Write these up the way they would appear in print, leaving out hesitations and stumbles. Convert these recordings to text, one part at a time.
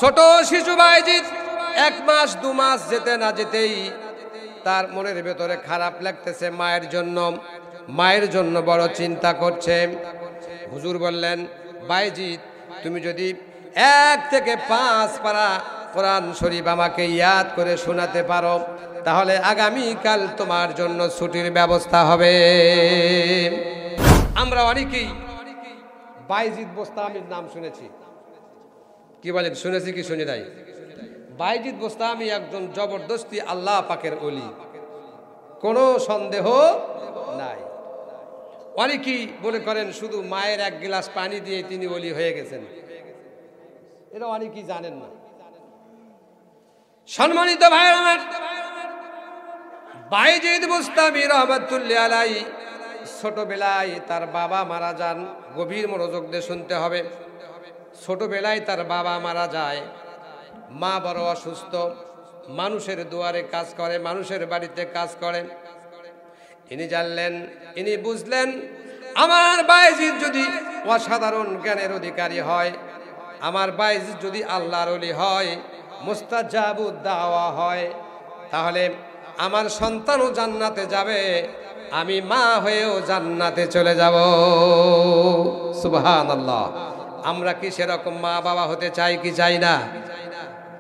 ছোট শিশু বাইজিদ 1 মাস 2 মাস যেতে না যেতেই তার মনের ভেতরে খারাপ লাগতেছে, মায়ের জন্য বড় চিন্তা করছে। হুজুর বললেন, বাইজিদ তুমি যদি 1 থেকে 5 পারা কোরআন শরীফ আমাকে ইয়াদ করে শোনাতে পারো, তাহলে আগামীকাল তোমার জন্য ছুটির ব্যবস্থা হবে। আমরা অনেকেই বাইজিদ বোস্তামির নাম শুনেছি, কি বলেন, শুনেছি কি শুনি নাই? বাইজিদ বোস্তামি একজন জবরদস্তি আল্লাহ পাকের ওলি, কোনো সন্দেহ নাই। অনেকেই মনে করেন শুধু মায়ের 1 গ্লাস পানি দিয়ে তিনি ওলি হয়ে গেছেন, এটা অনেকেই জানেন না। সম্মানিত ভাই আমার, বাইজিদ বোস্তামি রহমাতুল্লাহ আলাইহি ছোটবেলায় তার বাবা মারা যান। গভীর মনোযোগ দিয়ে শুনতে হবে। ছোটবেলায় তার বাবা মারা যায়, মা বড় অসুস্থ, মানুষের দুয়ারে কাজ করে, মানুষের বাড়িতে কাজ করেন। ইনি জানলেন, ইনি বুঝলেন, আমার বাইজিদ যদি অসাধারণ জ্ঞানের অধিকারী হয়, আমার বাইজিদ যদি আল্লাহর ওলি হয়, মুস্তাজাবুদ দাওয়া হয়, তাহলে আমার সন্তানও জান্নাতে যাবে, আমি মা হয়েও জান্নাতে চলে যাব। সুবহানাল্লাহ। আমরা কি সেরকম মা বাবা হতে চাই কি চাই না?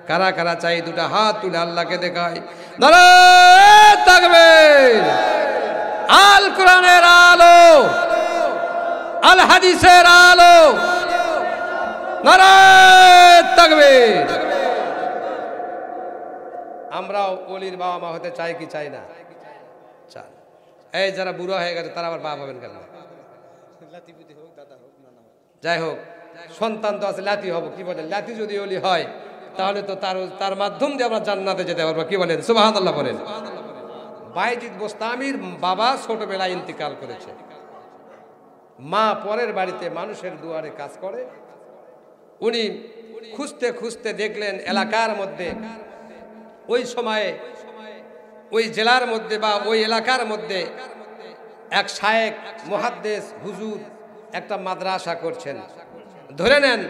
কারা কারা চাই? দুটা হাত তুলে আল্লাহকে দেখায়। নারায়ে তাকবীর। আল কোরআনের আলো, আল হাদিসের আলো, নারায়ে তাকবীর। আমরাও ওলির বাবা মা হতে চাই কি চাই না? চাই। এই যারা বুড়ো হয়ে গেছে তারা আবার বাপ হবেন কেন? যাই হোক, সন্তান তো আছে, লাতি হব, কি বলেন? লাতি যদি ওলি হয় তাহলে তো তার মাধ্যম দিয়ে আমরা জান্নাতে যেতে পারবো, কি বলেন? সুবহানাল্লাহ বলেন। বাইজিদ বোস্তামির বাবা ছোটবেলায় ইন্তিকাল করেছে, মা পরের বাড়িতে মানুষের দুয়ারে কাজ করে। উনি খুঁজতে খুঁজতে দেখলেন এলাকার মধ্যে, ওই সময়ে ওই জেলার মধ্যে বা ওই এলাকার মধ্যে এক শায়েখ মুহাদ্দিস হুজুর একটা মাদ্রাসা করছেন। ধরে নেন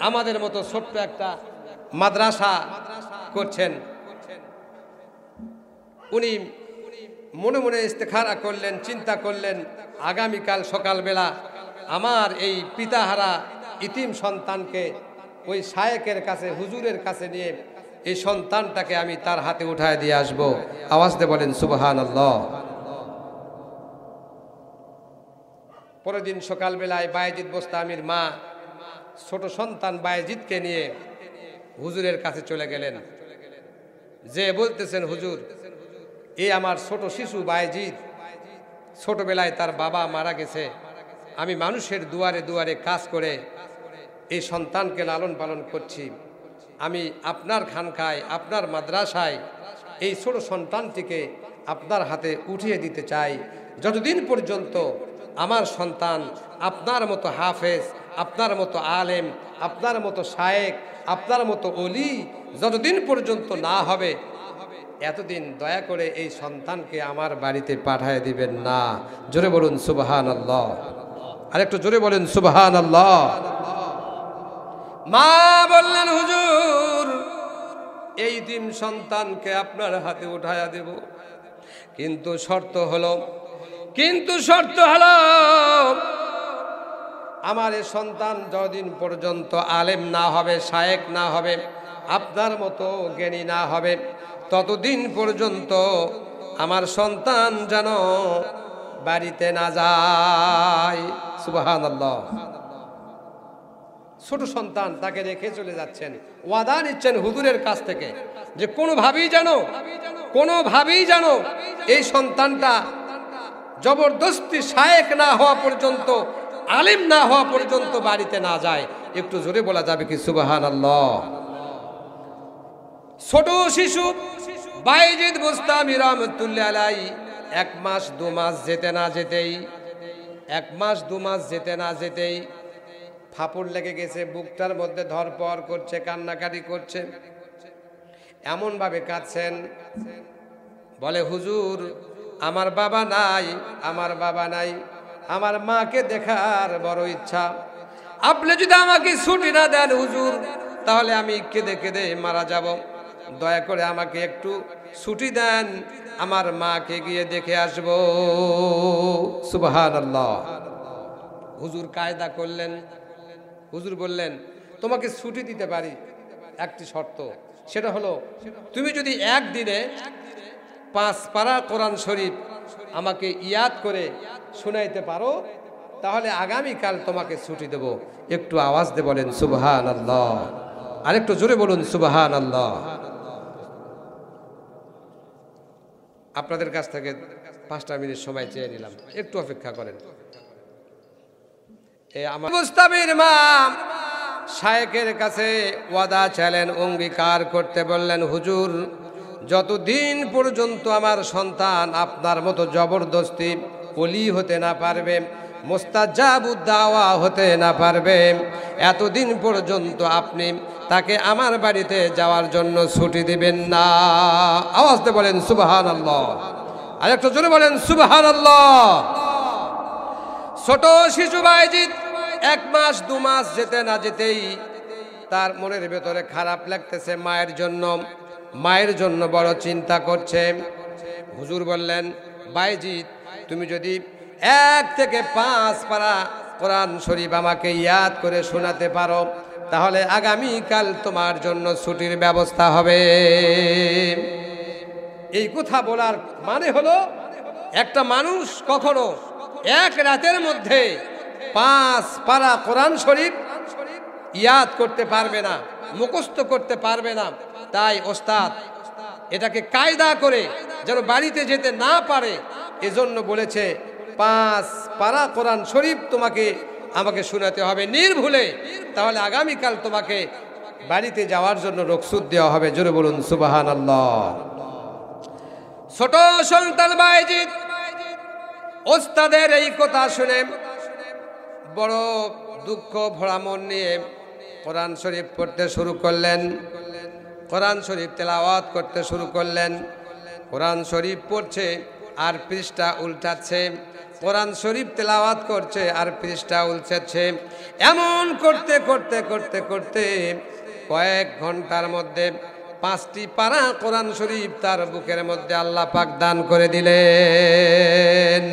আমাদের মতো ছোট্ট একটা মাদ্রাসা করছেন। উনি মনে মনে ইস্তেখারা করলেন, চিন্তা করলেন, আগামীকাল সকালবেলা আমার এই পিতাহারা ইতিম সন্তানকে ওই শায়েখের কাছে, হুজুরের কাছে নিয়ে এই সন্তানটাকে আমি তার হাতে উঠায় দিয়ে আসব। আওয়াজ দিয়ে বলেন সুবহানাল্লাহ। পরের দিন সকালবেলায় বাইজিদ বোস্তামির মা ছোট সন্তান বাইজিদকে নিয়ে হুজুরের কাছে চলে গেলেন। যে বলতেছেন, হুজুর, এই আমার ছোট শিশু বাইজিদ, ছোটবেলায় তার বাবা মারা গেছে, আমি মানুষের দুয়ারে দুয়ারে কাজ করে এই সন্তানকে লালন পালন করছি। আমি আপনার খানকায়, আপনার মাদ্রাসায় এই ছোট সন্তানটিকে আপনার হাতে উঠিয়ে দিতে চাই। যতদিন পর্যন্ত আমার সন্তান আপনার মতো হাফেজ, আপনার মতো আলেম, আপনার মতো শায়েখ, আপনার মতো ওলি যতদিন পর্যন্ত না হবে, এতদিন দয়া করে এই সন্তানকে আমার বাড়িতে পাঠিয়ে দিবেন না। জোরে বলুন সুবহানাল্লাহ। আরেকটু জোরে বলেন সুবহানাল্লাহ। মা বললেন, হুজুর, এই দিন সন্তানকে আপনার হাতে উঠায়া দেব, কিন্তু শর্ত হলো আমার এই সন্তান যতদিন পর্যন্ত আলেম না হবে, শায়েখ না হবে, আপনার মতো জ্ঞানী না হবে, ততদিন পর্যন্ত আমার সন্তান যেন বাড়িতে না যায়। সুবহানাল্লাহ। ছোট সন্তান, তাকে রেখে চলে যাচ্ছেন, ওয়াদা নিচ্ছেন হুজুরের কাছ থেকে যে কোনোভাবেই যেন এই সন্তানটা জবরদস্তি শায়েখ না হওয়া পর্যন্ত, আলেম না হওয়া পর্যন্ত বাড়িতে না যায়। একটু জোরে বলা যাবে কি সুবহানাল্লাহ? ছোট শিশু বাইজিদ বোস্তামি রহমাতুল্লাহ আলাইহি 1 মাস 2 মাস যেতে না যেতেই ফাপড় লেগে গেছে, বুকটার মধ্যে ধরপড় করছে, কান্নাকাটি করছে, এমন ভাবে কাঁদছেন। বলে, হুজুর, আমার বাবা নাই, আমার মাকে দেখার বড় ইচ্ছা। আপনি যদি আমাকে ছুটি না দেন হুজুর, তাহলে আমি কেঁদে কেঁদে মারা যাব। দয়া করে আমাকে একটু ছুটি দেন, আমার মাকে গিয়ে দেখে আসব। সুবহানাল্লাহ। হুজুর কায়দা করলেন। হুজুর বললেন, তোমাকে ছুটি দিতে পারি, একটি শর্ত, সেটা হলো তুমি যদি একদিনে 5 পারা কোরআন শরীফ আমাকে ইয়াদ করে শোনাইতে পারো, তাহলে আগামীকাল তোমাকে ছুটি দেব। একটু আওয়াজ দিয়ে বলেন সুবহানাল্লাহ, আরেকটু জোরে বলুন সুবহানাল্লাহ। আপনাদের কাছ থেকে 5টা মিনিট সময় চেয়ে নিলাম, একটু অপেক্ষা করেন। আমার মুস্তাবির মা শায়েখের কাছে ওয়াদা চাইলেন, অঙ্গীকার করতে বললেন, হুজুর যতদিন পর্যন্ত আমার সন্তান আপনার মতো জবরদস্তি ওলি হতে না পারবে, মুস্তাজাবুদ দাওয়া হতে না পারবে, এতদিন পর্যন্ত আপনি তাকে আমার বাড়িতে যাওয়ার জন্য ছুটি দিবেন না। আওয়াজ দিয়ে বলেন সুবহানাল্লাহ, আর একটু জোরে বলেন সুবহানাল্লাহ। ছোট শিশু বাইজিদ 1 মাস 2 মাস যেতে না যেতেই তার মনের ভেতরে খারাপ লাগতেছে, মায়ের জন্য বড় চিন্তা করছে। হুজুর বললেন, বাইজিদ তুমি যদি 1 থেকে 5 পারা কোরআন শরীফ আমাকে ইয়াদ করে শোনাতে পারো, তাহলে আগামীকাল তোমার জন্য ছুটির ব্যবস্থা হবে। এই কথা বলার মানে হলো, একটা মানুষ কখনো এক রাতের মধ্যে 5 পারা কোরআন শরীফ ইয়াদ করতে পারবে না, মুখস্থ করতে পারবে না। তাই ওস্তাদ এটাকে কায়দা করে যেন বাড়িতে যেতে না পারে, এজন্য বলেছে 5 পারা কোরআন শরীফ আমাকে শোনাতে হবে নির্ভুলে, তাহলে আগামীকাল তোমাকে বাড়িতে যাওয়ার জন্য রুখসত দেওয়া হবে। জোরে বলুন সুবহানাল্লাহ। ছোট সন্তান বাইজিদ ওস্তাদের এই কথা শুনে বড় দুঃখ ভরা মন নিয়ে কোরআন শরীফ পড়তে শুরু করলেন, কোরআন শরীফ তেলাওয়াত করতে শুরু করলেন। কোরআন শরীফ পড়ছে আর পৃষ্ঠা উল্টাচ্ছে, কোরআন শরীফ তেলাওয়াত করছে আর পৃষ্ঠা উল্টাচ্ছে। এমন করতে করতে করতে করতে কয়েক ঘন্টার মধ্যে 5টি পারা কোরআন শরীফ তার বুকের মধ্যে আল্লাহ পাক দান করে দিলেন।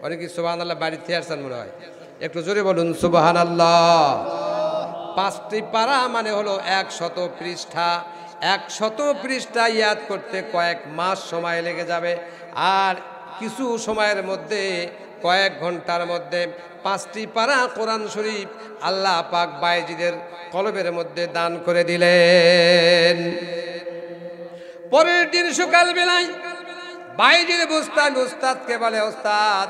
অনেকে সুবহানাল্লাহ বাড়িতে আসছেন মনে হয়, একটু জোরে বলুন সুবহানাল্লাহ। 5টি পারা মানে হলো 100 পৃষ্ঠা। 100 পৃষ্ঠা ইয়াদ করতে কয়েক মাস সময় লেগে যাবে, আর কিছু সময়ের মধ্যে কয়েক ঘন্টার মধ্যে 5টি পারা কোরআন শরীফ আল্লাহ পাক বাইজিদের কলবের মধ্যে দান করে দিলেন। পরের দিন সকাল বেলায় বাইজিদ বুস্তামি ওস্তাদকে বলে, ওস্তাদ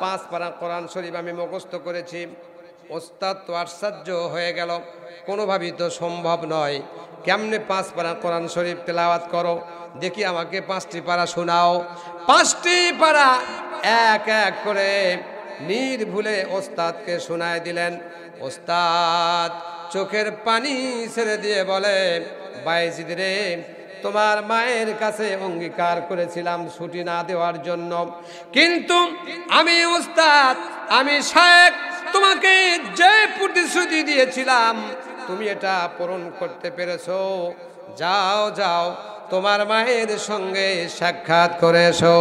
5 পারা কোরআন শরীফ আমি মুখস্থ করেছি। ওস্তাদ তো আশ্চর্য হয়ে গেল, কোনোভাবেই তো সম্ভব নয়, কেমনে 5 পারা কোরআন শরীফ তেলাওয়াত করো, দেখি আমাকে 5টি পারা শোনাও। 5টি পারা এক এক করে নির্ভুলে ওস্তাদকে শোনায় দিলেন। ওস্তাদ চোখের পানি ছেড়ে দিয়ে বলে, বাইজিদ রে, তোমার মায়ের কাছে অঙ্গীকার করেছিলাম ছুটি না দেওয়ার জন্য, কিন্তু আমি ওস্তাদ, আমি শায়েখ, তোমাকে যে প্রতিশ্রুতি দিয়েছিলাম তুমি এটা পূরণ করতে পেরেছো। যাও যাও, তোমার মায়ের সঙ্গে সাক্ষাৎ করে এসো।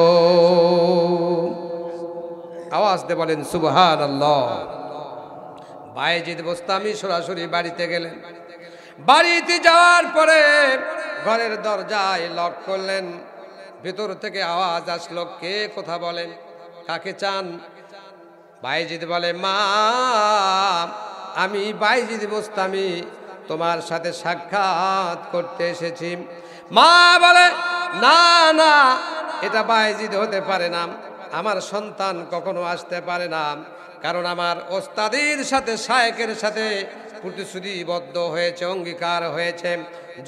আওয়াজ দিয়ে বলেন সুবহানাল্লাহ। বাইজিদ বুস্তামি সরাসরি বাড়িতে গেলেন। বাড়িতে যাওয়ার পরে ঘরের দরজায় লক করলেন। ভিতর থেকে আওয়াজ আসলো, কে কথা বলেন, কাকে চান? বাইজিদ বলে, মা আমি বাইজিদ বুস্তামি তোমার সাথে সাক্ষাৎ করতে এসেছি। মা বলে, না না, এটা বাইজিদ হতে পারে না, আমার সন্তান কখনো আসতে পারে না, কারণ আমার ওস্তাদের সাথে শায়েখের সাথে প্রতিশ্রুতিবদ্ধ হয়েছে, অঙ্গীকার হয়েছে,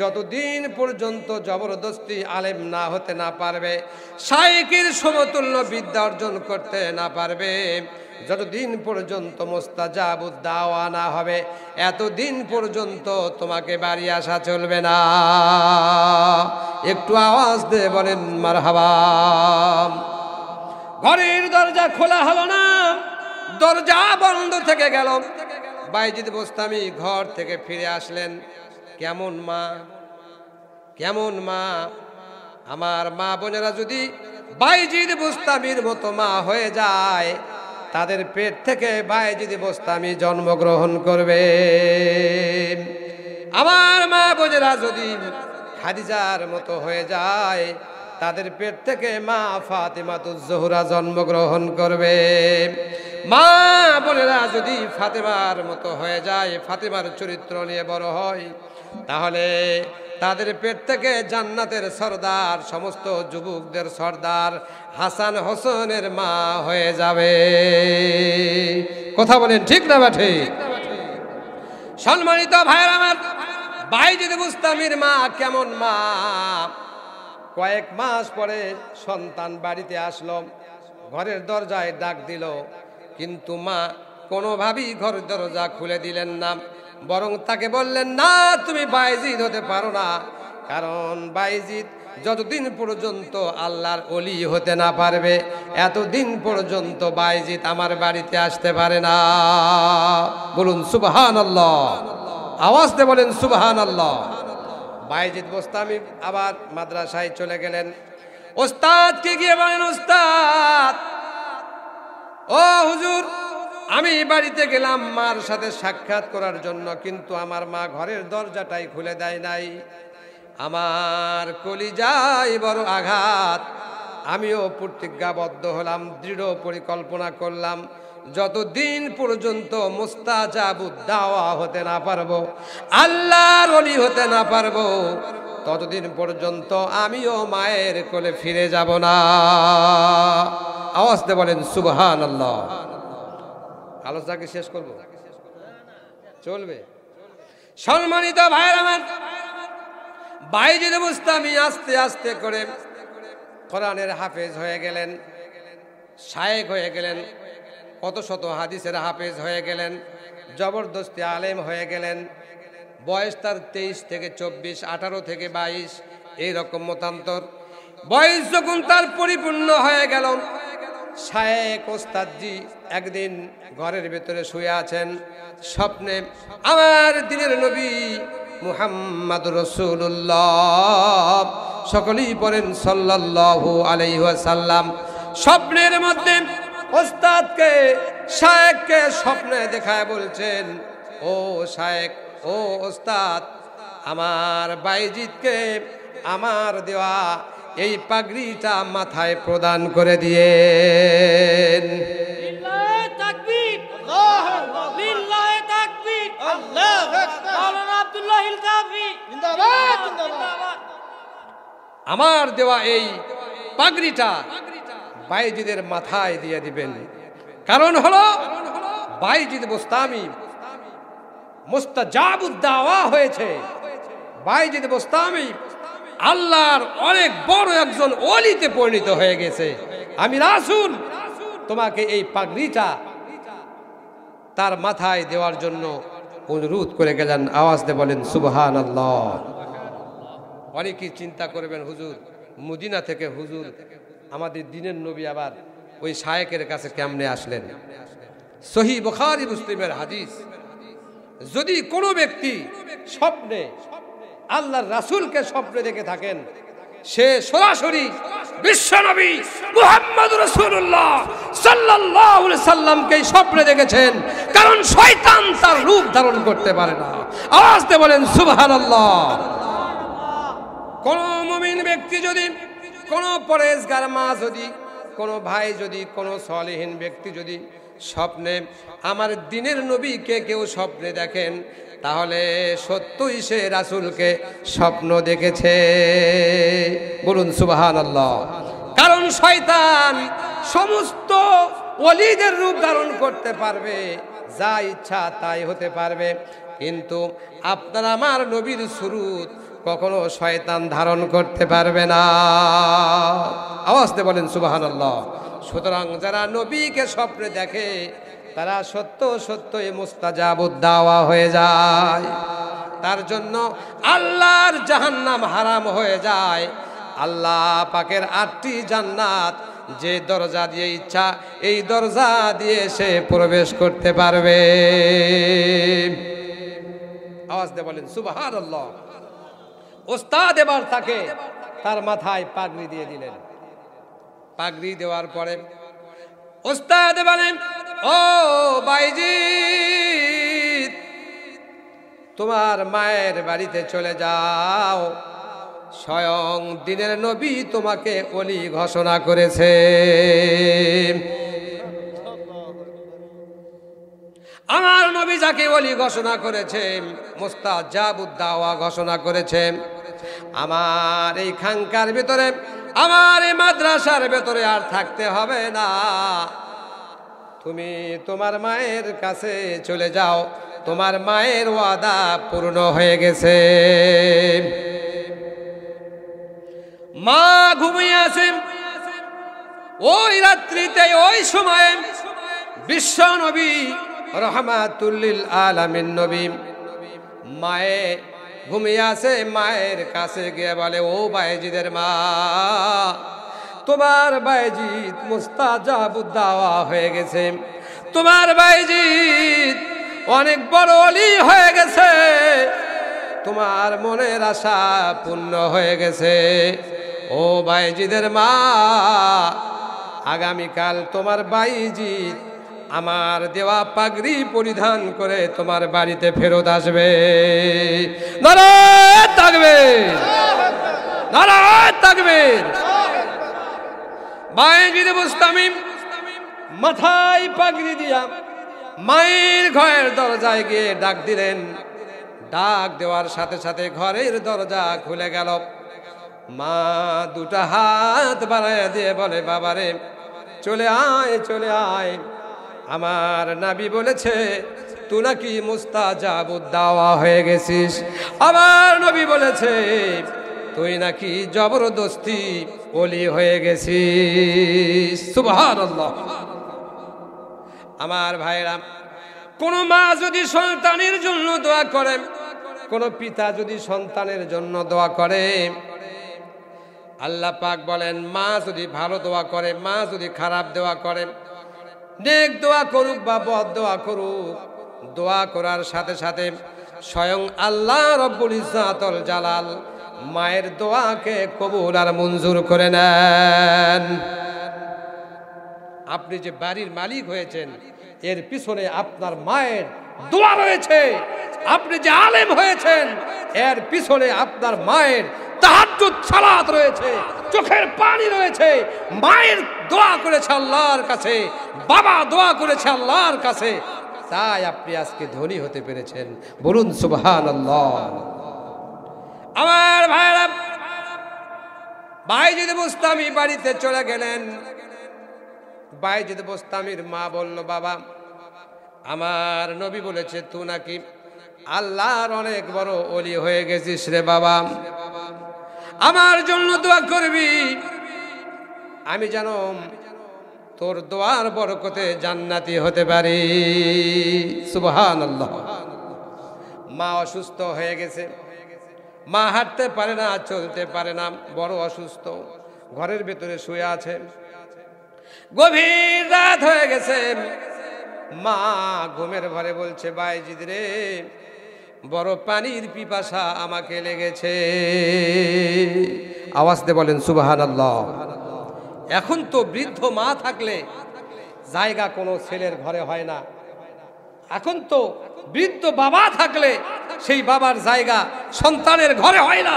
যতদিন পর্যন্ত জবরদস্তি আলেম না হতে না পারবে, শায়েখের সমতুল্য বিদ্যা অর্জন করতে না পারবে, যতদিন পর্যন্ত মুস্তাজাবুদ দাওয়া না হবে, এতদিন পর্যন্ত তোমাকে বাড়ি আসা চলবে না। একটু আওয়াজ দিয়ে বলেন মারহাবা। ঘরের দরজা খোলা হলো না, দরজা বন্ধ থেকে গেল। বাইজিদ বোস্তামি ঘর থেকে ফিরে আসলেন। কেমন মা, কেমন মা! আমার মা বোনেরা যদি বাইজিদ বোস্তামির মতো মা হয়ে যায়, তাদের পেট থেকে বাইজিদ বোস্তামি জন্মগ্রহণ করবে। আমার মা বোনেরা যদি খাদিজার মতো হয়ে যায়, তাদের পেট থেকে মা ফাতেমাতুজ জোহরা জন্মগ্রহণ করবে। মা বোনেরা যদি ফাতেমার মতো হয়ে যায়, ফাতেমার চরিত্র নিয়ে বড় হয়, তাহলে তাদের পেট থেকে জান্নাতের সর্দার, সমস্ত যুবকদের সর্দার হাসান হোসেনের মা হয়ে যাবে। কথা বলেন ঠিক না বাঠে? সম্মানিত ভাইয়ের আমার, বাইজিদ বোস্তামির মা কেমন মা! কয়েক মাস পরে সন্তান বাড়িতে আসলো, ঘরের দরজায় ডাক দিল, কিন্তু মা কোনোভাবেই ঘরের দরজা খুলে দিলেন না, বরং তাকে বললেন, না, তুমি বাইজিদ হতে পারো না, কারণ বাইজিদ যতদিন পর্যন্ত আল্লাহর ওলি হতে না পারবে, এতদিন পর্যন্ত বাইজিদ আমার বাড়িতে আসতে পারে না। বলুন সুবহানাল্লাহ, আওয়াজ দিয়ে বলেন সুবহানাল্লাহ। বাইজিদ বোস্তামি আবার মাদ্রাসায় চলে গেলেন। ওস্তাদকে গিয়ে বলেন, ওস্তাদ, ও হুজুর, আমি বাড়িতে গেলাম মার সাথে সাক্ষাৎ করার জন্য, কিন্তু আমার মা ঘরের দরজাটাই খুলে দেয় নাই। আমার কলিজায় বড় আঘাত। আমিও প্রতিজ্ঞাবদ্ধ হলাম, দৃঢ় পরিকল্পনা করলাম, যতদিন পর্যন্ত মুস্তাজাবুদ দাওয়া হতে না পারবো, আল্লাহর ওলি হতে না পারবো, ততদিন পর্যন্ত আমিও মায়ের কোলে ফিরে যাব না। আওয়াজ দিয়ে বলেন সুবহানাল্লাহ। আলোচনাকে শেষ করব? চলবে? সম্মানিত ভাইয়ের আমার, বাইজিদ বোস্তামি আস্তে আস্তে করে কোরআনের হাফেজ হয়ে গেলেন, শায়েখ হয়ে গেলেন, কত শত হাদিসের হাফেজ হয়ে গেলেন, জবরদস্তি আলেম হয়ে গেলেন। বয়স তার 23 থেকে 24, 18 থেকে 22, এইরকম মতান্তর। বয়স যখন তার পরিপূর্ণ হয়ে গেল, শায়েখ ওস্তাদজি একদিন ঘরের ভেতরে শুয়ে আছেন, স্বপ্নে আমার দিনের নবী মুহাম্মদ রাসূলুল্লাহ, সকলেই পড়েন সাল্লাল্লাহু আলাইহি ওয়াসাল্লাম, স্বপ্নের মধ্যে ওস্তাদকে, শায়েখকে স্বপ্নে দেখায় বলছেন, ও শায়েখ, ও ওস্তাদ, আমার বাইজিদকে আমার দেওয়া এই পাগড়িটা মাথায় প্রদান করে দিয়েন। লিল্লাহে তাকবীর, আল্লাহু আকবার, লিল্লাহে তাকবীর, আল্লাহু আকবার। মাওলানা আব্দুল্লাহিল কাফি জিন্দাবাদ, জিন্দাবাদ। আমার দেওয়া এই পাগড়িটা বাইজিদের মাথায় দিয়ে দিবেন। কারণ হলো বাইজিদ বোস্তামি মুস্তাজাবুদ দাওয়া হয়েছে। বাইজিদ বোস্তামি আল্লাহর অনেক বড় একজন ওলিতে পরিণত হয়ে গেছে। আমি রাসূল তোমাকে এই পাগড়িটা তার মাথায় দেওয়ার জন্য অনুরোধ করে গেলেন। আওয়াজ দিয়ে বলেন সুবহানাল্লাহ। অনেকেই চিন্তা করবেন, হুজুর মদিনা থেকে হুজুর আমাদের দিনের নবী আবার ওই শায়েখের কাছে কেমনে আসলেন? সহিহ বুখারী মুসলিমের হাদিস, যদি কোনো ব্যক্তি স্বপ্নে আল্লাহর রাসূলকে স্বপ্নে দেখে থাকেন, সে সরাসরি বিশ্বনবী মুহাম্মদ রাসূলুল্লাহ সাল্লাল্লাহু আলাইহি সাল্লামকে স্বপ্নে দেখেছেন, কারণ শয়তান তার রূপ ধারণ করতে পারে না। আওয়াজ দিয়ে বলেন সুবহানাল্লাহ। কোন মুমিন ব্যক্তি যদি, কোন পরেজগার মা যদি, কোন ভাই যদি, কোন সলিহীন ব্যক্তি যদি স্বপ্নে আমার দিনের নবীকে কেউ স্বপ্নে দেখেন, তাহলে সত্যই সে রাসূলকে স্বপ্ন দেখেছে। বলুন সুবহানাল্লাহ। কারণ শয়তান সমস্ত ওলিদের রূপ ধারণ করতে পারবে, যা ইচ্ছা তাই হতে পারবে, কিন্তু আপনার আমার নবীর সুরত কখনো শয়তান ধারণ করতে পারবে না। আওয়াজ দিয়ে বলেন সুবহানাল্লাহ। সুতরাং যারা নবীকে স্বপ্নে দেখে, তারা সত্য সত্যই মুস্তাজাবুদ দাওয়া হয়ে যায়। তার জন্য আল্লাহর জাহান্নাম হারাম হয়ে যায়। আল্লাহ পাকের 8টি জান্নাত যে দরজা দিয়ে ইচ্ছা এই দরজা দিয়ে সে প্রবেশ করতে পারবে। আওয়াজ দিয়ে বলেন সুবহানাল্লাহ। ওস্তাদ এবার তাকে তার মাথায় পাগড়ি দিয়ে দিলেন। পাগড়ি দেওয়ার পরে ওস্তাদ বলেন, ও বাইজিদ, তোমার মায়ের বাড়িতে চলে যাও, স্বয়ং দিনের নবী তোমাকে ওলি ঘোষণা করেছে। আমার নবী যাকে ওলি ঘোষণা করেছে, মুস্তাজাবুদ দাওয়া ঘোষণা করেছে, আমার এই খানকার ভিতরে, আমার এই মাদ্রাসার ভেতরে আর থাকতে হবে না, তুমি তোমার মায়ের কাছে চলে যাও, তোমার মায়ের ওয়াদা পূর্ণ হয়ে গেছে। মা ঘুমিয়ে আছেন। ওই রাত্রিতে ওই সময়ে বিশ্ব নবী রহমাতুল লিল আলামিন নবী মায়ে ঘুমিয়ে আছে, মায়ের কাছে গিয়ে বলে, ও বাইজিদের মা, তোমার বাইজিদ মুস্তাজাবুদ দাওয়া হয়ে গেছে, তোমার বাইজিদ অনেক বড় ওলি হয়ে গেছে, তোমার মনের আশা পূর্ণ হয়ে গেছে। ও বাইজিদের মা, আগামীকাল তোমার বাইজিদ আমার দেওয়া পাগড়ি পরিধান করে তোমার বাড়িতে ফেরত আসবে। নারায়ে তাকবীর, নারায়ে তাকবীর। বাইজিদ বুস্তামি মাথায় পাগড়ি দিয়া মায়ের ঘরের দরজায় গিয়ে ডাক দিলেন। ডাক দেওয়ার সাথে সাথে ঘরের দরজা খুলে গেল। মা দুটা হাত বাড়ায় দিয়ে বলে, বাবারে চলে আয়, চলে আয়, আমার নবী বলেছে তুই নাকি মুস্তাজাবুদ দাওয়া হয়ে গেছিস, আমার নবী বলেছে তুই নাকি জবরদস্তি ওলি হয়ে গেছিস। সুবহানাল্লাহ। আমার ভাইরা, কোন মা যদি সন্তানের জন্য দোয়া করে, কোন পিতা যদি সন্তানের জন্য দোয়া করে, আল্লাহ পাক বলেন, মা যদি ভালো দোয়া করে, মা যদি খারাপ দোয়া করে, নেক দোয়া করুক বা বদ দোয়া করুক, দোয়া করার সাথে সাথে স্বয়ং আল্লাহ রব্বুল ইজ্জাতুল জালাল মায়ের দোয়াকে কবুল আর মঞ্জুর করে নেন। আপনি যে বাড়ির মালিক হয়েছেন, এর পিছনে আপনার মায়ের দোয়া রয়েছে। আপনি যে আলেম হয়েছেন, এর পিছনে আপনার মায়ের তাহাজ্জুদ সালাত রয়েছে, চোখের পানি রয়েছে। মায়ের দোয়া করেছে আল্লাহর কাছে, বাবা দোয়া করেছে আল্লাহর কাছে, তাই আপনি আজকে ধনী হতে পেরেছেন। বলুন সুবহানাল্লাহ। আমার ভাইরা, বাইজিদ বুস্তামি বাড়িতে চলে গেলেন। বাইজিদ বুস্তামির মা বলল, বাবা, আমার নবী বলেছে তুই নাকি আল্লাহর অনেক বড় ওলি হয়ে গেছিস রে বাবা, আমার জন্য দোয়া করবি, আমি যেন তোর দোয়ার বরকতে জান্নাতি হতে পারি। সুবহানাল্লাহ। মা অসুস্থ হয়ে গেছে, মা হাঁটতে পারে না, চলতে পারে না, বড় অসুস্থ, ঘরের ভেতরে শুয়ে আছে। গভীর রাত হয়ে গেছে, মা ঘুমের ঘরে বলছে, বাইজিদ রে, বড় পানির পিপাসা আমাকে লেগেছে। আওয়াজ দিয়ে বলেন সুবহানাল্লাহ। এখন তো বৃদ্ধ মা থাকলে জায়গা কোনো ছেলের ঘরে হয় না, এখন তো বৃদ্ধ বাবা থাকলে সেই বাবার জায়গা সন্তানের ঘরে হয় না,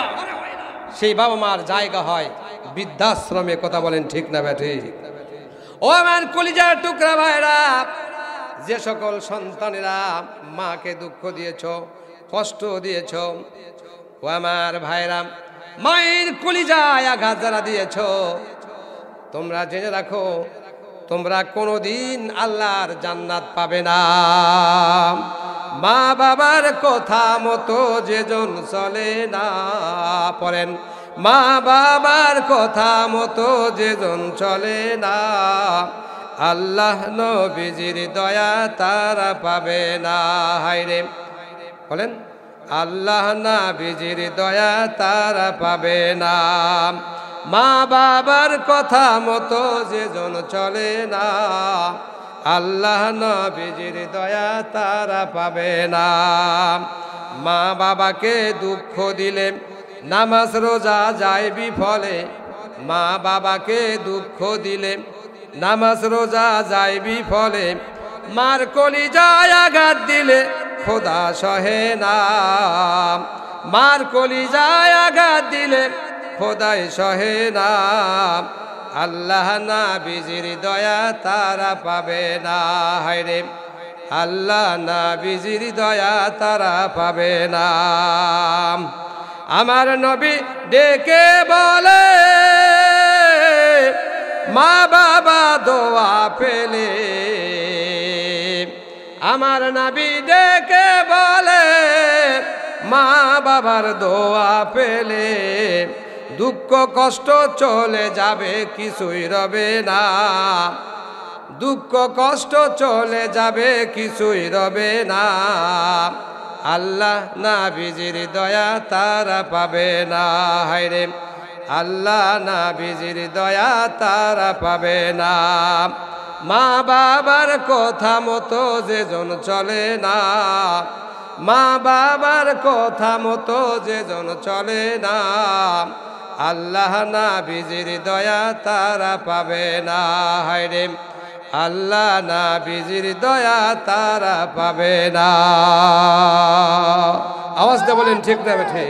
সেই বাবা মার জায়গা হয় বৃদ্ধাশ্রমে। কথা বলেন ঠিক না ব্যাঠি? ও আমার কলিজার টুকরা ভাইরা, যে সকল সন্তানেরা মাকে দুঃখ দিয়েছ, কষ্ট দিয়েছ, ও আমার ভাইরা, মায়ের কলিজায় আঘাত যারা দিয়েছ, তোমরা জেনে রাখো, তোমরা কোনোদিন আল্লাহর জান্নাত পাবে না। মা বাবার কথা মতো যেজন চলে না, পড়েন, মা বাবার কথা মতো যেজন চলে না, আল্লাহ নবীজির দয়া তারা পাবে না। হায়রে, বলেন, আল্লাহ নবীজির দয়া তারা পাবে না। মা বাবার কথা মতো যেজন চলে না, আল্লাহ নবীজির দয়া তারা পাবে না। মা বাবাকে দুঃখ দিলে নামাজ রোজা যায় বিফলে, মা বাবাকে দুঃখ দিলে নামাজ রোজা যায় বিফলে, মার কলিজায় আঘাত দিলে খোদা সহে না, মার কলিজায় আঘাত দিলে খোদাই সহে না, আল্লাহ নবীজির দয়া তারা পাবে না। হায়রে আল্লাহ নবীজির দয়া তারা পাবে না। আমার নবী ডেকে বলে মা বাবা দোয়া পেলে, আমার নবী ডেকে বলে মা বাবার দোয়া পেলে, দুঃখ কষ্ট চলে যাবে কিছুই রবে না, দুঃখ কষ্ট চলে যাবে কিছুই রবে না, আল্লাহ নবীজির দয়া তারা পাবে না। হায়রে আল্লাহ নবীজির দয়া তারা পাবে না। মা বাবার কথা মতো যেজন চলে না, মা বাবার কথা মতো যেজন চলে না, আল্লাহ নবীজির দয়া তারা পাবে না। হায়রে আল্লাহ নবীজির দয়া তারা পাবে না। আওয়াজটা বলেন ঠিক না বেঠে?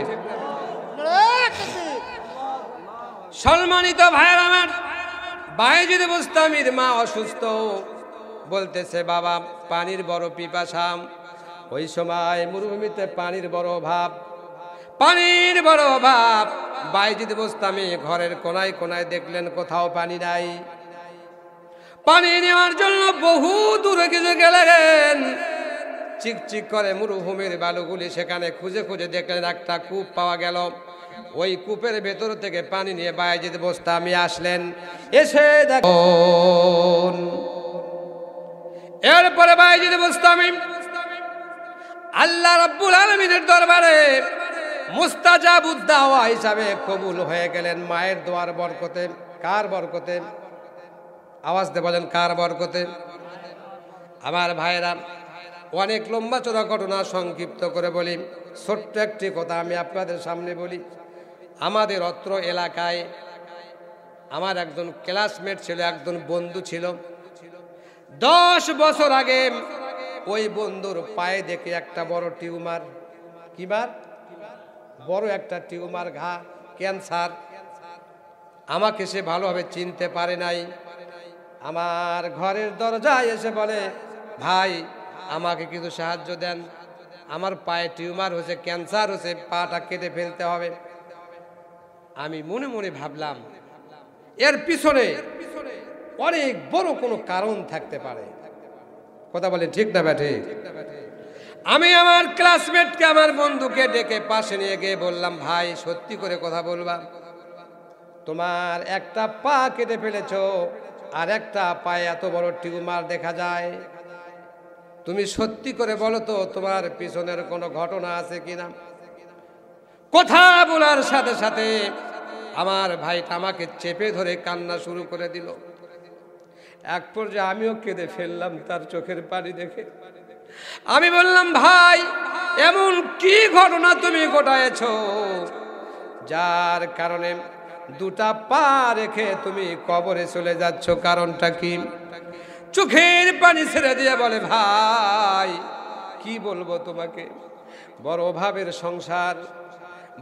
সম্মানিত ভাইয়ের আমার, বায়েজিদ বুস্তামির মা অসুস্থ, বলতেছে বাবা পানির বড় পিপাসা। ওই সময় মরুভূমিতে পানির বড় অভাব, পানির বড় অভাব। বায়েজিদ বুস্তামি ঘরের কোনায় কোনায় দেখলেন কোথাও পানি নাই। পানি নেওয়ার জন্য বহু দূরে গেলেন। চিকচিক করে মরুভূমির বালুগুলি, সেখানে খুঁজে খুঁজে দেখলেন একটা কূপ পাওয়া গেল। ওই কূপের ভেতর থেকে পানি নিয়ে বায়েজিদ বুস্তামি আসলেন। এসে দেখুন, এরপরে বায়েজিদ বুস্তামি আল্লাহ রাব্বুল আলামিনের দরবারে মুস্তাজাবুদ দাওয়া হিসাবে কবুল হয়ে গেলেন মায়ের দোয়ার বরকতে। কার বরকতে? আওয়াজ দিয়ে বলেন কার বরকতে? আমার ভাইরা, অনেক লম্বা চড়া ঘটনা সংক্ষিপ্ত করে বলি, ছোট্ট একটি কথা আমি আপনাদের সামনে বলি। আমাদের অত্র এলাকায় আমার একজন ক্লাসমেট ছিল, একজন বন্ধু ছিল। 10 বছর আগে ওই বন্ধুর পায়ে দেখে একটা বড় টিউমার, কিবার বড় একটা টিউমার, ঘা, ক্যান্সার। আমাকে সে ভালোভাবে চিনতে পারে নাই। আমার ঘরের দরজায় এসে বলে, ভাই আমাকে কিছু সাহায্য দেন, আমার পায়ে টিউমার হয়েছে, ক্যান্সার হয়েছে, পাটা কেটে ফেলতে হবে। আমি মনে মনে ভাবলাম এর পিছনে অনেক বড় কোনো কারণ থাকতে পারে। কথা বলে ঠিক না ব্যাঠে? আমি আমার ক্লাসমেটকে, আমার বন্ধুকে ডেকে পাশে নিয়ে গিয়ে বললাম, ভাই সত্যি করে কথা বলবা, তোমার একটা পা কেটে ফেলেছো আর একটা পায়ে এত বড় টিউমার দেখা যায়, তুমি সত্যি করে বলো তো তোমার পিছনের কোনো ঘটনা আছে কিনা? কথা বলার সাথে সাথে আমার ভাইটা আমাকে চেপে ধরে কান্না শুরু করে দিল। এক পর্যায়ে আমিও কেঁদে ফেললাম তার চোখের পানি দেখে। আমি বললাম, ভাই এমন কি ঘটনা তুমি ঘটায়েছো যার কারণে দুটা পা রেখে তুমি কবরে চলে যাচ্ছ, কারণটা কি? চোখের পানি ছেড়ে দিয়ে বলে, ভাই কি বলবো তোমাকে, বড় অভাবের সংসার,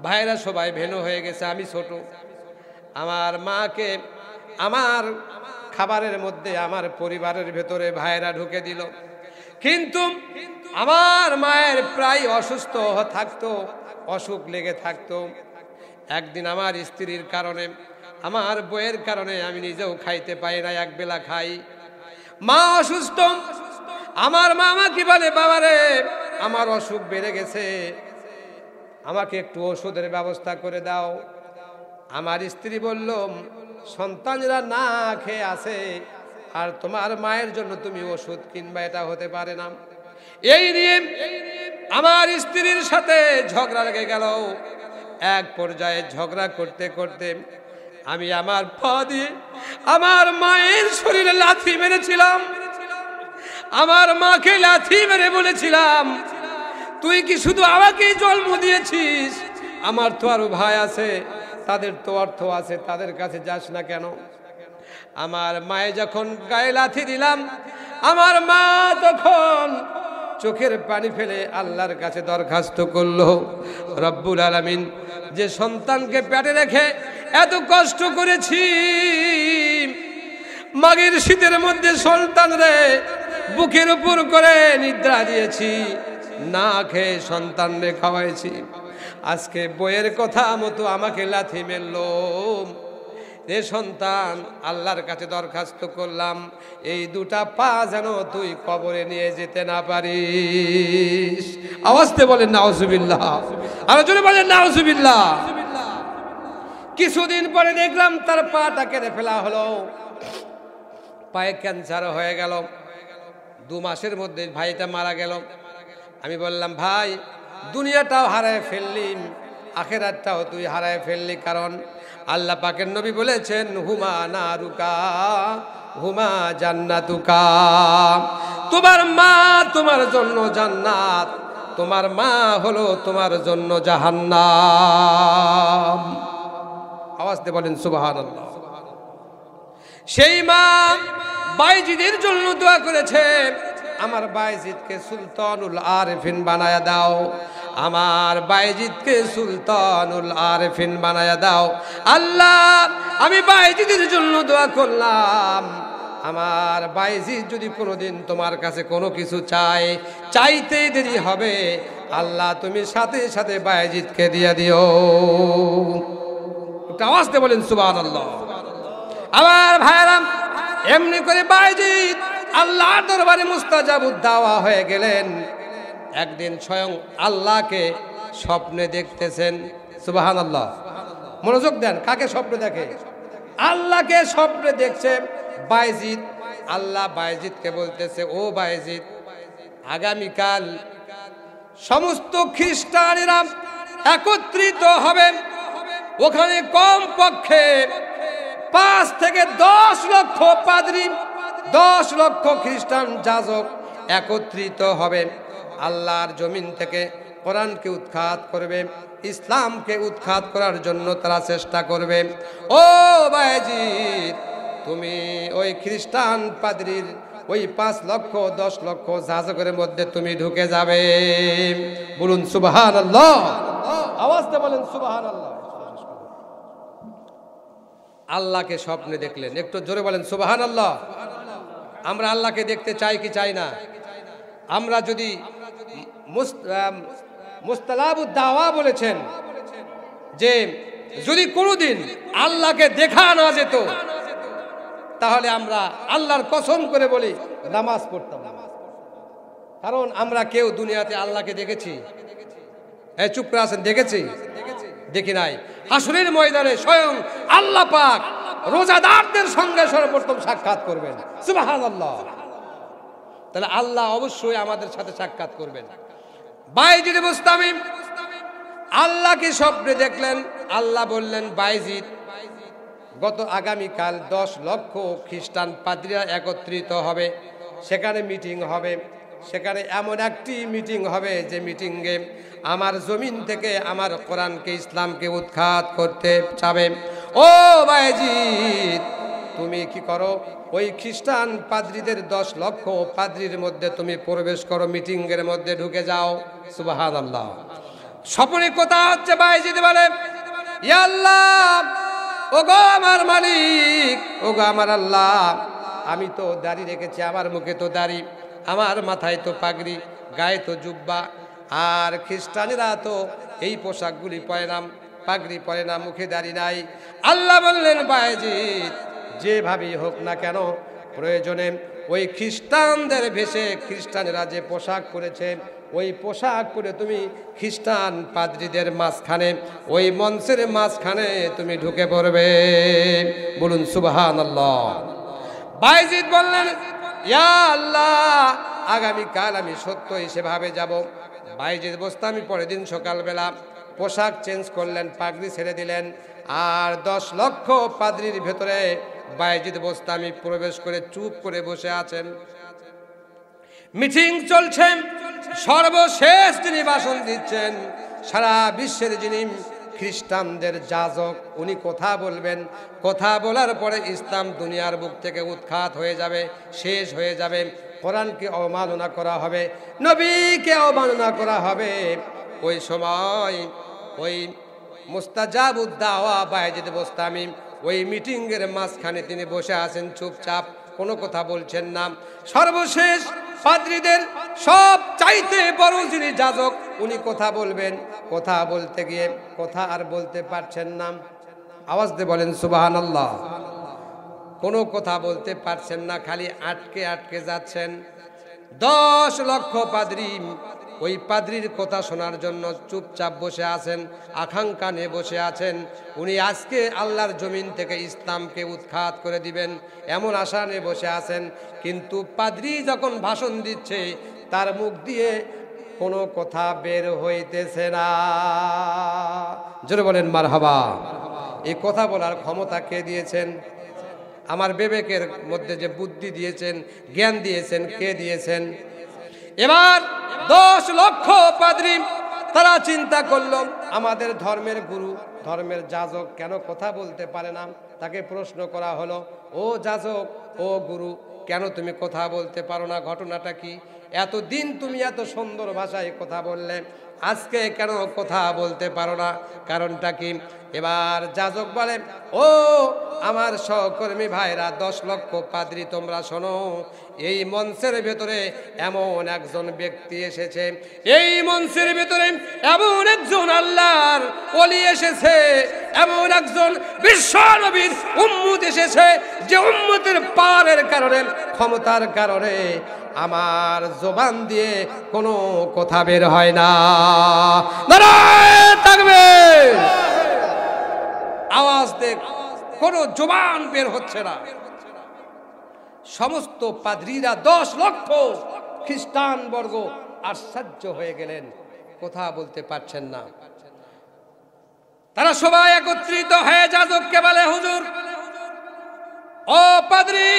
ভাইরা সবাই ভেনো হয়ে গেছে, আমি ছোট। আমার মাকে আমার খাবারের মধ্যে আমার পরিবারের ভেতরে ভাইরা ঢুকে দিল, কিন্তু আমার মায়ের প্রায় অসুস্থ থাকতো, অসুখ লেগে থাকতো। একদিন আমার স্ত্রীর কারণে, আমার বইয়ের কারণে আমি নিজেও খাইতে পাই না, একবেলা খাই। মা অসুস্থ, আমার মা আমাকে বলে, বাবারে আমার অসুখ বেড়ে গেছে, আমাকে একটু ওষুধের ব্যবস্থা করে দাও। আমার স্ত্রী বলল, সন্তানরা না খেয়ে আছে আর তোমার মায়ের জন্য তুমি ওষুধ কিনবা, এটা হতে পারে না। এই নিয়ে আমার স্ত্রীর সাথে ঝগড়া লেগে গেল। এক পর্যায়ে ঝগড়া করতে করতে আমি আমার পা দিয়ে আমার মায়ের শরীরে লাথি মেরেছিলাম। আমার মাকে লাথি মেরে বলেছিলাম, তুই কি শুধু আমাকেই জন্ম দিয়েছিস? আমার তো আরো ভাই আছে, তাদের তো অর্থ আছে, তাদের কাছে যাস না কেন? আমার মায়ে যখন গায়ে লাথি দিলাম, আমার মা তখন চোখের পানি ফেলে আল্লাহর কাছে দরখাস্ত করলো, রব্বুল আলামিন, যে সন্তানকে পেটে রেখে এত কষ্ট করেছি, মাগের শীতের মধ্যে সন্তান রে বুকের উপর করে নিদ্রা দিয়েছি, না খেয়ে সন্তান রে খাওয়াইছি, আজকে বইয়ের কথা মতো আমাকে লাথি মেরলো। এ সন্তান, আল্লাহর কাছে দরখাস্ত করলাম, এই দুটা পা যেন তুই কবরে নিয়ে যেতে না পারিস। আওয়াজতে বলেন নাউজুবিল্লাহ, আরো জোরে বলেন নাউজুবিল্লাহ। কিছুদিন পরে দেখলাম তার পাটা কেটে ফেলা হলো, পায়ে ক্যান্সার হয়ে গেল। 2 মাসের মধ্যে ভাইটা মারা গেল। আমি বললাম, ভাই, দুনিয়াটাও হারায় ফেললি, আখেরাতটাও তুই হারায় ফেললি, কারণ আল্লাহ পাকের নবী বলেছেন, হুমা নারুকা হুমা জান্নাতুকা। তোমার মা তোমার জন্য জান্নাত, তোমার মা হলো তোমার জন্য জাহান্নাম। আওয়াজ দিয়ে বলেন সুবহানাল্লাহ। সেই মা বাইজিদের জন্য দোয়া করেছে, আমার বাইজিদকে সুলতানুল আরিফিন বানায়া দাও, আমার বাইজিদকে সুলতানুল আরিফিন বানায়া দাও। আল্লাহ, আমি বাইজিদের জন্য দোয়া করলাম, আমার বাইজিদ যদি কোনোদিন তোমার কাছে কোনো কিছু চায়, চাইতেই দেরি হবে, আল্লাহ তুমি সাথে সাথে বাইজিদকে দিয়ে দিও। একটু আওয়াজ দিয়ে বলেন সুবহানাল্লাহ। আমার ভাইরা, এমনি করে বাইজিদ আল্লাহর দরবারে মুস্তাজাবুদ দাওয়া হয়ে গেলেন। একদিন স্বয়ং আল্লাহকে স্বপ্নে দেখতেছেন। সুবহানাল্লাহ, মনোযোগ দেন। কাকে স্বপ্নে দেখে? আল্লাহকে স্বপ্নে দেখছে বাইজিদ। আল্লাহ বাইজিদকে বলতেছে, ও বাইজিদ, আগামীকাল সমস্ত খ্রিস্টানেরা একত্রিত হবে, ওখানে কম পক্ষে 5 থেকে 10 লক্ষ পাদ্রী, 10 লক্ষ খ্রিস্টান যাজক একত্রিত হবে। আল্লাহর জমিন থেকে কোরআনকে উৎখাত করবে, ইসলামকে উৎখাত করার জন্য তারা চেষ্টা করবে। ও বাইজিদ, তুমি ওই খ্রিস্টান পাদ্রীর ওই 5 লক্ষ 10 লক্ষ যাজকের মধ্যে তুমি ঢুকে যাবে। বলুন সুবহানাল্লাহ, আওয়াজটা বলেন সুবহানাল্লাহ। আল্লাহকে স্বপ্নে দেখলেন, একটু জোরে বলেন সুবহানাল্লাহ। আমরা আল্লাহকে দেখতে চাই কি চাই না? আমরা যদি মুস্তালাবুদ দাওয়া বলেছেন যে যদি কোনোদিন আল্লাহকে দেখা না যেত, তাহলে আমরা আল্লাহর কসম করে বলি নামাজ পড়তাম না। কারণ আমরা কেউ দুনিয়াতে আল্লাহকে দেখেছি? চুপ করে আছেন, দেখেছি? দেখি নাই। হাসরের ময়দানে স্বয়ং আল্লাহ পাক রোজাদারদের সঙ্গে সর্বপ্রথম সাক্ষাৎ করবেন। সুবহানাল্লাহ। তাহলে আল্লাহ অবশ্যই আমাদের সাথে সাক্ষাৎ করবেন। বাইজিদ বুস্তামি আল্লাহকে স্বপ্নে দেখলেন। আল্লাহ বললেন, বাইজিদ, গত আগামীকাল 10 লক্ষ খ্রিস্টান পাদ্রীরা একত্রিত হবে, সেখানে মিটিং হবে, সেখানে এমন একটি মিটিং হবে যে মিটিংয়ে আমার জমিন থেকে আমার কোরআনকে, ইসলামকে উৎখাত করতে চাবে। ও বাইজিদ, তুমি কি করো, ওই খ্রিস্টান পাদ্রীদের 10 লক্ষ পাদ্রীর মধ্যে তুমি প্রবেশ করো, মিটিংয়ের মধ্যে ঢুকে যাও। সুবহানাল্লাহ। স্বপ্নে কথা হচ্ছে, বাইজিদ বলে, ইয়া আল্লাহ, ওগো আমার মালিক, ওগো আমার আল্লাহ, আমি তো দাড়ি রেখেছি, আমার মুখে তো দাড়ি, আমার মাথায় তো পাগড়ি, গায়ে তো জুব্বা, আর খ্রিস্টানেরা তো এই পোশাকগুলি পরে না, পাগড়ি পরে না, মুখে দাড়ি নাই। আল্লাহ বললেন, বাইজিদ, যেভাবেই হোক না কেন, প্রয়োজনে ওই খ্রিস্টানদের ভেষে খ্রিস্টানেরা যে পোশাক পরেছে, ওই পোশাক পরে তুমি খ্রিস্টান পাদ্রীদের মাঝখানে, ওই মঞ্চের মাঝখানে তুমি ঢুকে পড়বে। বলুন সুবহানাল্লাহ। বাইজিদ বললেন, ইয়া আল্লাহ, আগামীকাল আমি সত্যই সেভাবে যাব। বাইজিদ বুস্তামি পরের দিন সকালবেলা পোশাক চেঞ্জ করলেন, পাগড়ি ছেড়ে দিলেন, আর 10 লক্ষ পাদ্রীর ভেতরে বায়েজিদ বোস্তামি প্রবেশ করে চুপ করে বসে আছেন। মিটিং চলছে, সর্বশেষ যিনি ভাষণ দিচ্ছেন, সারা বিশ্বের যিনি খ্রিস্টানদের যাজক, উনি কথা বলবেন। কথা বলার পরে ইসলাম দুনিয়ার বুক থেকে উৎখাত হয়ে যাবে, শেষ হয়ে যাবে। কোরআনকে অবমাননা করা হবে, নবীকে অবমাননা করা হবে। ওই সময় ওই মুস্তাজাবুদ দাওয়া বায়েজিদ বোস্তামি ওই মিটিংয়ের মাঝখানে তিনি বসে আছেন চুপচাপ, কোনো কথা বলছেন না। সর্বশেষ পাদ্রীদের সব চাইতে বড় যিনি যাজক, উনি কথা বলবেন। কথা বলতে গিয়ে কথা আর বলতে পারছেন না। আওয়াজ দিয়ে বলেন সুবহানাল্লাহ। কোনো কথা বলতে পারছেন না, খালি আটকে আটকে যাচ্ছেন। 10 লক্ষ পাদ্রী ওই পাদ্রীর কথা শোনার জন্য চুপচাপ বসে আছেন, আকাঙ্ক্ষা নিয়ে বসে আছেন। উনি আজকে আল্লাহর জমিন থেকে ইসলামকে উৎখাত করে দিবেন এমন আশা নিয়ে বসে আছেন। কিন্তু পাদ্রী যখন ভাষণ দিচ্ছে, তার মুখ দিয়ে কোনো কথা বের হইতেছে না। জোরে বলেন মারহাবা। এই কথা বলার ক্ষমতা কে দিয়েছেন? আমার বিবেকের মধ্যে যে বুদ্ধি দিয়েছেন, জ্ঞান দিয়েছেন, কে দিয়েছেন? এবার 10 লক্ষ পাদ্রী তারা চিন্তা করল, আমাদের ধর্মের গুরু, ধর্মের যাজক কেন কথা বলতে পারে না? তাকে প্রশ্ন করা হলো, ও যাজক, ও গুরু, কেন তুমি কথা বলতে পারো না? ঘটনাটা কি? এতদিন তুমি এত সুন্দর ভাষায় কথা বললে, আজকে কেন কথা বলতে পারো না? কারণটা কি? এবার যাজক বলে, ও আমার সহকর্মী ভাইরা, 10 লক্ষ পাদ্রী, তোমরা শোনো, এই মঞ্চের ভেতরে এমন একজন ব্যক্তি এসেছে, এই মঞ্চের ভেতরে এমন একজন আল্লাহর ওলি এসেছে, এমন একজন বিশ্ব নবীর উম্মত এসেছে, যে উম্মতের পাওয়ারের কারণে, ক্ষমতার কারণে আমার জবান দিয়ে কোনো কথা বের হয় না। নারায়ে তাকবীর। আওয়াজ দেখ, কোনো জবান বের হচ্ছে না। সমস্ত পাদ্রীরা 10 লক্ষ খ্রিস্টান বর্গ আশ্চর্য হয়ে গেলেন, কথা বলতে পারছেন না। তারা সবাই একত্রিত হয়ে যাজককে বলে, হুজুর, ও পাদ্রী,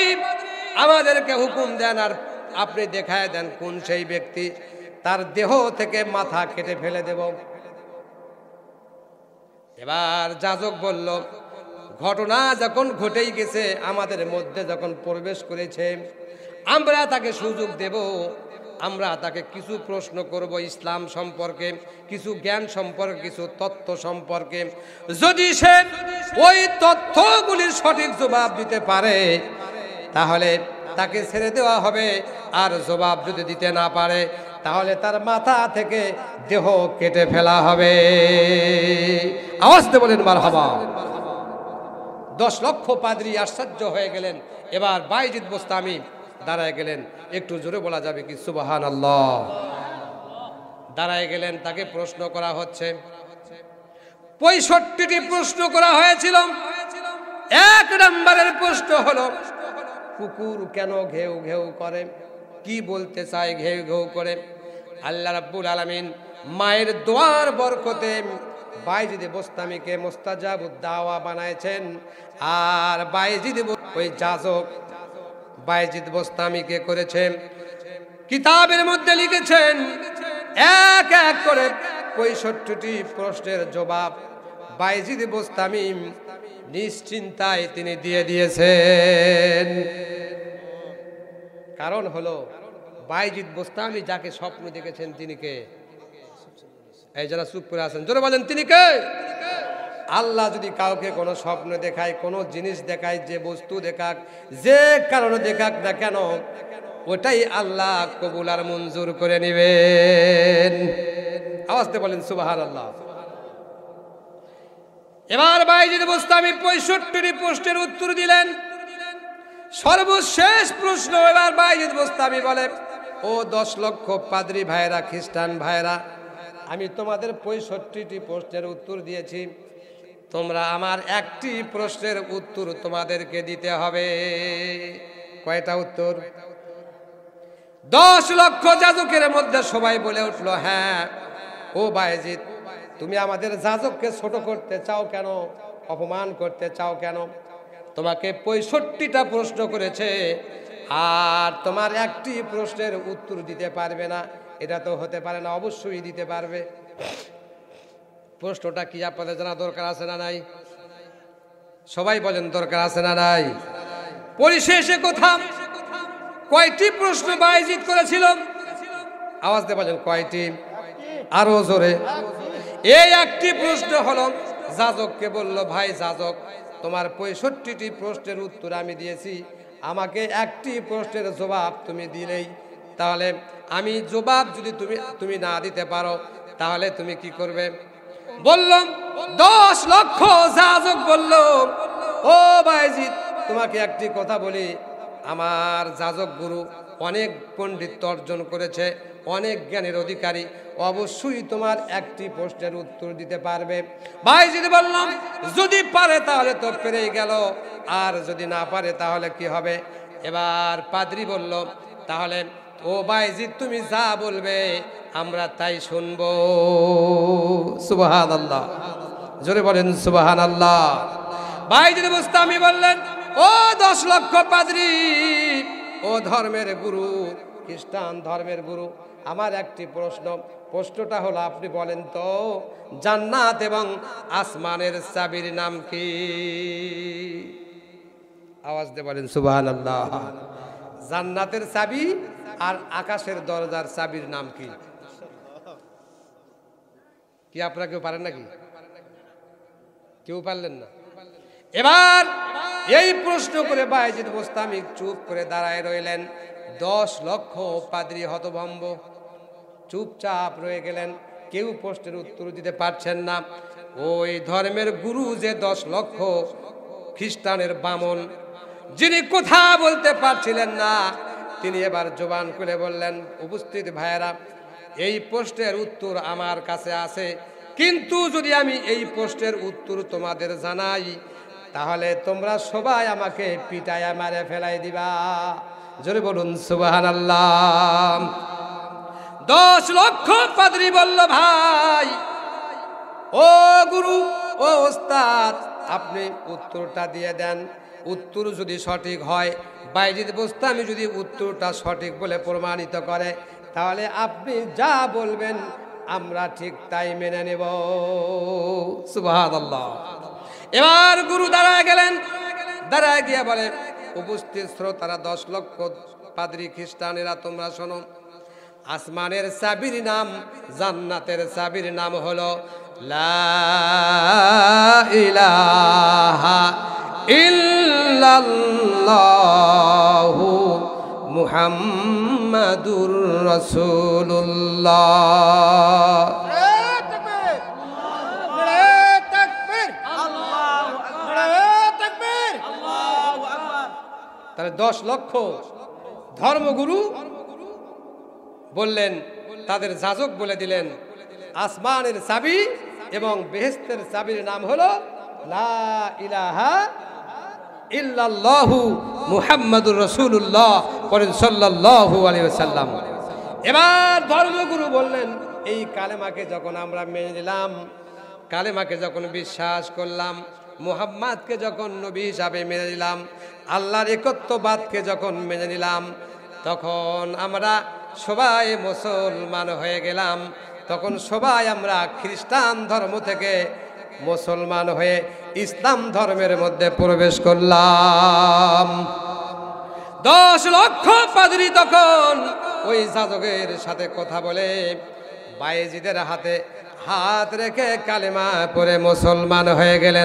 আমাদেরকে হুকুম দেন আর আপনি দেখায় দেন কোন সেই ব্যক্তি, তার দেহ থেকে মাথা কেটে ফেলে দেব। এবার যাজক বলল, ঘটনা যখন ঘটেই গেছে, আমাদের মধ্যে যখন প্রবেশ করেছে, আমরা তাকে সুযোগ দেব, আমরা তাকে কিছু প্রশ্ন করব ইসলাম সম্পর্কে, কিছু জ্ঞান সম্পর্কে, কিছু তথ্য সম্পর্কে। যদি সে ওই তথ্যগুলির সঠিক জবাব দিতে পারে, তাহলে তাকে ছেড়ে দেওয়া হবে। আর জবাব যদি দিতে না পারে, তাহলে তার মাথা থেকে দেহ কেটে ফেলা হবে। আওয়াজ দিয়ে বলেন মারহাবা। 10 লক্ষ পাদ্রী আশ্চর্য হয়ে গেলেন। এবার বায়েজিদ বোস্তামি দাঁড়ায় গেলেন। একটু জোরে বলা যাবে কি সুবহানাল্লাহ? দাঁড়ায় গেলেন, তাকে প্রশ্ন করা হচ্ছে। 65টি প্রশ্ন করা হয়েছিল। 1 নম্বরের প্রশ্ন হলো, কুকুর কেন ঘেউ ঘেউ করে? কি বলতে চায় ঘেউ ঘেউ করে? আল্লাহ রাব্বুল আলামিন মায়ের দোয়ার বরকতে বায়েজিদ বোস্তামিকে মুস্তাজাবুদ দাওয়া বানাইছেন। আর বায়েজিদ ওই যাজক বায়েজিদ বোস্তামিকে করেছেন, কিতাবের মধ্যে লিখেছেন, এক এক করে 65টি প্রশ্নের জবাব বায়েজিদ বোস্তামি নিশ্চিন্তায় তিনি দিয়ে দিয়েছেন। কারণ হলো, বায়েজিদ বোস্তামি যাকে স্বপ্ন দেখেছেন, তিনি কে? এই যারা চুপ করে আছেন, জোরে বলেন, তিনি কে? আল্লাহ যদি কাউকে কোনো স্বপ্ন দেখায়, কোনো জিনিস দেখায়, যে বস্তু দেখাক, যে কারণে দেখাক না কেন, ওটাই আল্লাহ কবুল আর মঞ্জুর করে নেবেন। আওয়াজতে বলেন সুবহানাল্লাহ। এবার বায়েজিদ বোস্তামি 65টি প্রশ্নের উত্তর দিলেন। সর্বশেষ প্রশ্ন এবার বায়েজিদ বোস্তামি বলে, ও 10 লক্ষ পাদ্রী ভাইরা, খ্রিস্টান ভাইরা, আমি তোমাদের 65টি প্রশ্নের উত্তর দিয়েছি, তোমরা আমার একটি প্রশ্নের উত্তর তোমাদেরকে দিতে হবে। কয়টা উত্তর? 10 লক্ষ যাজকের মধ্যে সবাই বলে উঠল, হ্যাঁ, ও বায়েজিদ, তুমি আমাদের যাজককে ছোট করতে চাও কেন? অপমান করতে চাও কেন? তোমাকে 65টা প্রশ্ন করেছে আর তোমার একটি প্রশ্নের উত্তর দিতে পারবে না, এটা তো হতে পারে না, অবশ্যই দিতে পারবে। প্রশ্নটা কি আপনাদের জানা দরকার আছে না নাই? সবাই বলেন দরকার আছে না নাই? পরিশেষে কথা, কয়টি প্রশ্ন বায়েজিদ করেছিল? আওয়াজ দিয়ে বলেন কয়টি? আরো জোরে। এই একটি প্রশ্ন হলো, যাজককে বলল, ভাই যাজক, তোমার 65টি প্রশ্নের উত্তর আমি দিয়েছি, আমাকে একটি প্রশ্নের জবাব তুমি দিলেই, তাহলে আমি জবাব যদি তুমি না দিতে পারো তাহলে তুমি কি করবে? বললাম 10 লক্ষ। যাজক বলল, ও বায়েজিদ, তোমাকে একটি কথা বলি, আমার যাজক গুরু অনেক পণ্ডিত অর্জন করেছে, অনেক জ্ঞানের অধিকারী, অবশ্যই তোমার একটি প্রশ্নের উত্তর দিতে পারবে। বায়েজিদ বললাম, যদি পারে তাহলে তো পেরেই গেল, আর যদি না পারে তাহলে কি হবে? এবার পাদ্রী বলল, তাহলে ও বায়েজিদ তুমি যা বলবে আমরা তাই শুনবো। সুবহানাল্লাহ, জোরে বলেন সুবহানাল্লাহ। বায়েজিদ বুস্তামি বললেন, ও 10 লক্ষ পাদ্রী, ও ধর্মের গুরু, খ্রিস্টান ধর্মের গুরু, আমার একটি প্রশ্নটা হলো, আপনি বলেন তো জান্নাত এবং আসমানের চাবির নাম কি? আওয়াজ দিয়ে বলেন সুবহানাল্লাহ। জান্নাতের চাবি আর আকাশের দরজার চাবির নাম কি? কি আপনারা কেউ পারেন নাকি? কেউ পারলেন না? এবার এই প্রশ্ন করে বায়েজিদ বোস্তামি চুপ করে দাঁড়ায় রইলেন। 10 লক্ষ পাদ্রী হতভম্ব, চুপচাপ রয়ে গেলেন, কেউ প্রশ্নের উত্তর দিতে পারছেন না। ওই ধর্মের গুরু যে 10 লক্ষ খ্রিস্টানের বামন, যিনি কথা বলতে পারছিলেন না, তিনি এবার জবান খুলে বললেন, উপস্থিত ভাইয়েরা, এই প্রশ্নের উত্তর আমার কাছে আছে, কিন্তু যদি আমি এই প্রশ্নের উত্তর তোমাদের জানাই তাহলে তোমরা সবাই আমাকে পিটায়া মারে ফেলাই দিবা। জোরে বলুন সুবহানাল্লাহ। 10 লক্ষ পাদ্রী বলল, ভাই, ও গুরু, ও ওস্তাদ, আপনি উত্তরটা দিয়ে দেন। উত্তর যদি সঠিক হয়, বায়েজিদ বোস্তামি যদি উত্তরটা সঠিক বলে প্রমাণিত করে, তাহলে আপনি যা বলবেন আমরা ঠিক তাই মেনে নেব। সুবহানাল্লাহ। এবার গুরু দাঁড়ায় গেলেন, দাঁড়ায় গিয়ে বলে, উপস্থিত শ্রোতারা, 10 লক্ষ পাদ্রী খ্রিস্টানেরা, তোমরা শোনো, আসমানের চাবির নাম, জান্নাতের চাবির নাম হলো লা ইলাহা ইল্লাল্লাহু মুহাম্মাদুর রাসূলুল্লাহ। তাহলে 10 লক্ষ ধর্মগুরু বললেন, তাদের যাজক বলে দিলেন, আসমানের চাবি এবং বেহেশতের চাবির নাম হলো লা ইলাহা ইল্লাল্লাহু মুহাম্মাদুর রাসূলুল্লাহ সাল্লাল্লাহু আলাইহি ওয়াসাল্লাম। এবার ধর্মগুরু বললেন, এই কালেমাকে যখন আমরা মেনে নিলাম, কালেমাকে যখন বিশ্বাস করলাম, মুহাম্মাদকে যখন নবী হিসাবে মেনে নিলাম, আল্লাহর একত্ববাদকে যখন মেনে নিলাম, তখন আমরা সবাই মুসলমান হয়ে গেলাম। তখন সবাই আমরা খ্রিস্টান ধর্ম থেকে মুসলমান হয়ে ইসলাম ধর্মের মধ্যে প্রবেশ করলাম। 10 লক্ষ পাদ্রী তখন ওই যাজকের সাথে কথা বলে বায়েজিদের হাতে হাত রেখে কালেমা পড়ে মুসলমান হয়ে গেলেন।